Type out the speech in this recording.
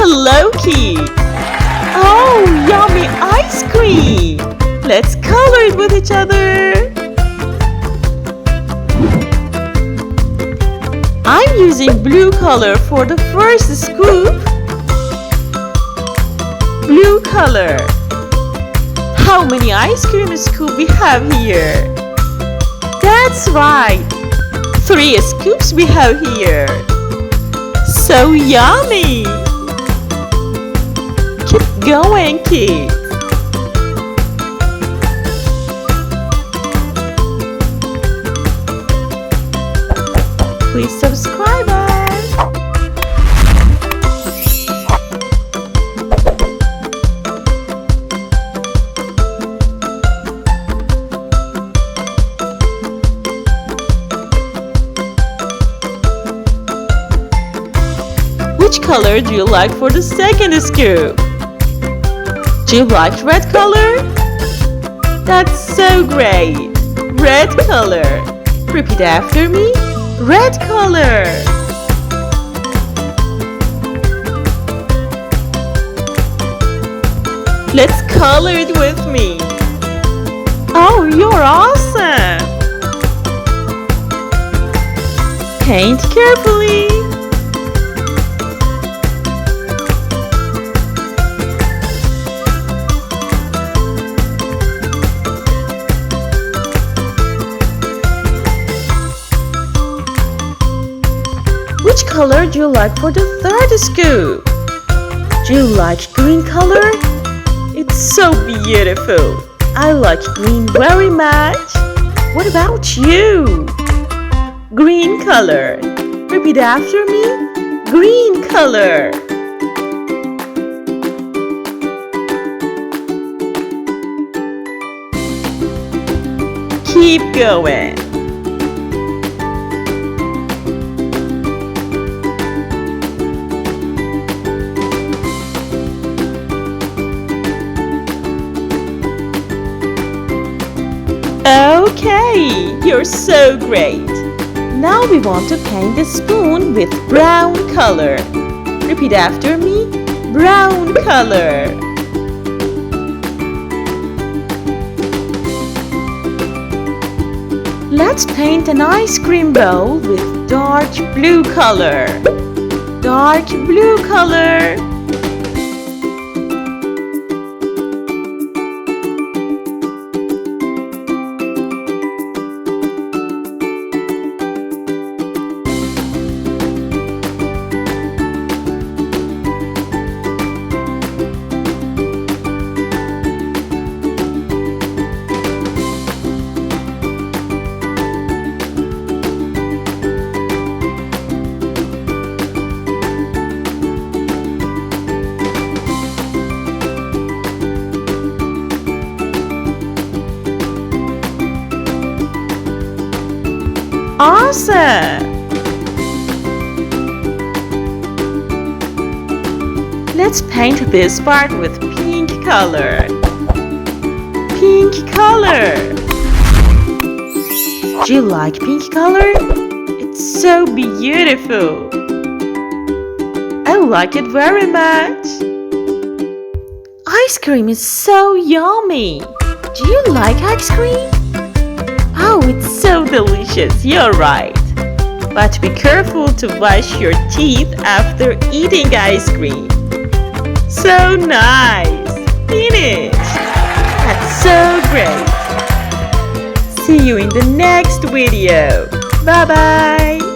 Hello, kids! Oh, yummy ice cream! Let's color it with each other. I'm using blue color for the first scoop. Blue color. How many ice cream scoops we have here? That's right. 3 scoops we have here. So yummy. Keep going, kids. Please subscribe us. Which color do you like for the second scoop? Do you like red color? That's so great. Red color. Repeat after me. Red color. Let's color it with me. Oh, you're awesome. Paint carefully. Which color do you like for the third scoop? Do you like green color? It's so beautiful. I like green very much. What about you? Green color. Repeat after me. Green color. Keep going. Okay, you're so great. Now we want to paint the spoon with brown color. Repeat after me. Brown color. Let's paint an ice cream bowl with dark blue color. Dark blue color. Awesome! Let's paint this part with pink color. Pink color. Do you like pink color? It's so beautiful. I like it very much. Ice cream is so yummy. Do you like ice cream? Oh, it's so delicious, you're right. But be careful to wash your teeth after eating ice cream. So nice! Finished! That's so great! See you in the next video. Bye-bye!